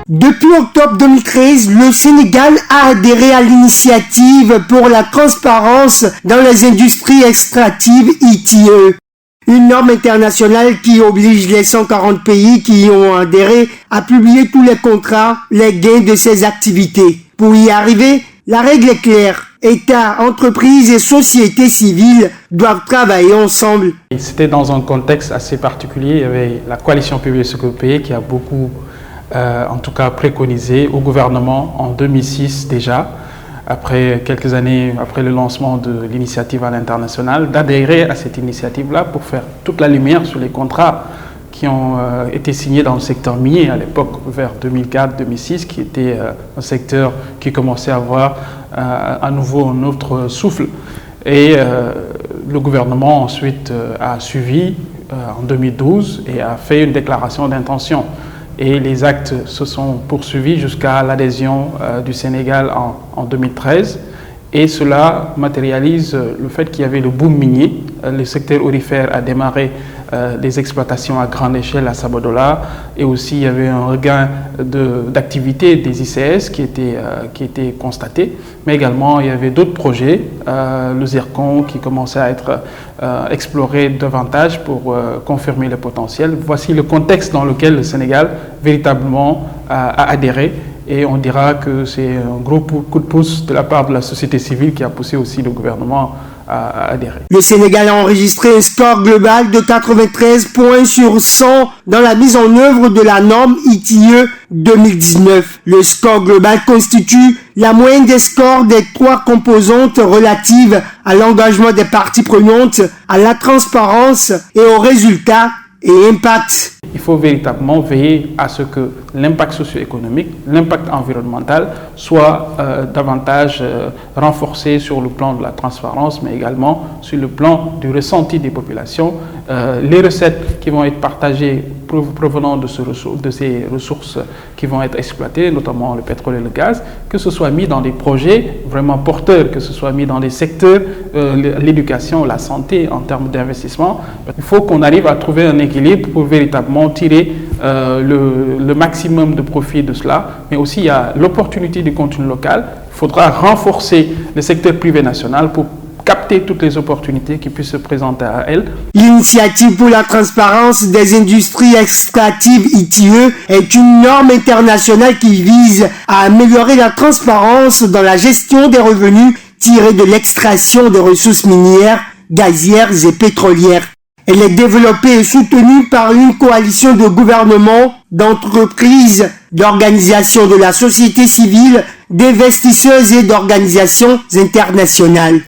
Depuis octobre 2013, le Sénégal a adhéré à l'initiative pour la transparence dans les industries extractives ITIE, une norme internationale qui oblige les 140 pays qui y ont adhéré à publier tous les contrats, les gains de ces activités. Pour y arriver, la règle est claire. État, entreprises et sociétés civiles doivent travailler ensemble. C'était dans un contexte assez particulier. Il y avait la coalition publique qui a beaucoup en tout cas préconisé au gouvernement en 2006 déjà, après quelques années après le lancement de l'initiative à l'international, d'adhérer à cette initiative-là pour faire toute la lumière sur les contrats qui ont été signés dans le secteur minier à l'époque, vers 2004-2006, qui était un secteur qui commençait à avoir à nouveau un autre souffle. Et le gouvernement ensuite a suivi en 2012 et a fait une déclaration d'intention. Et les actes se sont poursuivis jusqu'à l'adhésion du Sénégal en 2013. Et cela matérialise le fait qu'il y avait le boom minier. Le secteur aurifère a démarré des exploitations à grande échelle à Sabodala. Et aussi, il y avait un regain d'activité des ICS qui était constaté. Mais également, il y avait d'autres projets, le zircon qui commençait à être exploré davantage pour confirmer le potentiel. Voici le contexte dans lequel le Sénégal véritablement a adhéré. Et on dira que c'est un gros coup de pouce de la part de la société civile qui a poussé aussi le gouvernement à adhérer. Le Sénégal a enregistré un score global de 93 points sur 100 dans la mise en œuvre de la norme ITIE 2019. Le score global constitue la moyenne des scores des 3 composantes relatives à l'engagement des parties prenantes, à la transparence et aux résultats et impact. Il faut véritablement veiller à ce que l'impact socio-économique, l'impact environnemental soit davantage renforcé sur le plan de la transparence, mais également sur le plan du ressenti des populations. Les recettes qui vont être partagées provenant de ces ressources qui vont être exploitées, notamment le pétrole et le gaz, que ce soit mis dans des projets vraiment porteurs, que ce soit mis dans des secteurs, l'éducation, la santé en termes d'investissement. Il faut qu'on arrive à trouver un équilibre pour véritablement tirer le maximum de profit de cela, mais aussi il y a l'opportunité du contenu local. Il faudra renforcer le secteur privé national pour capter toutes les opportunités qui puissent se présenter à elle. L'initiative pour la transparence des industries extractives ITIE est une norme internationale qui vise à améliorer la transparence dans la gestion des revenus tirés de l'extraction des ressources minières, gazières et pétrolières. Elle est développée et soutenue par une coalition de gouvernements, d'entreprises, d'organisations de la société civile, d'investisseurs et d'organisations internationales.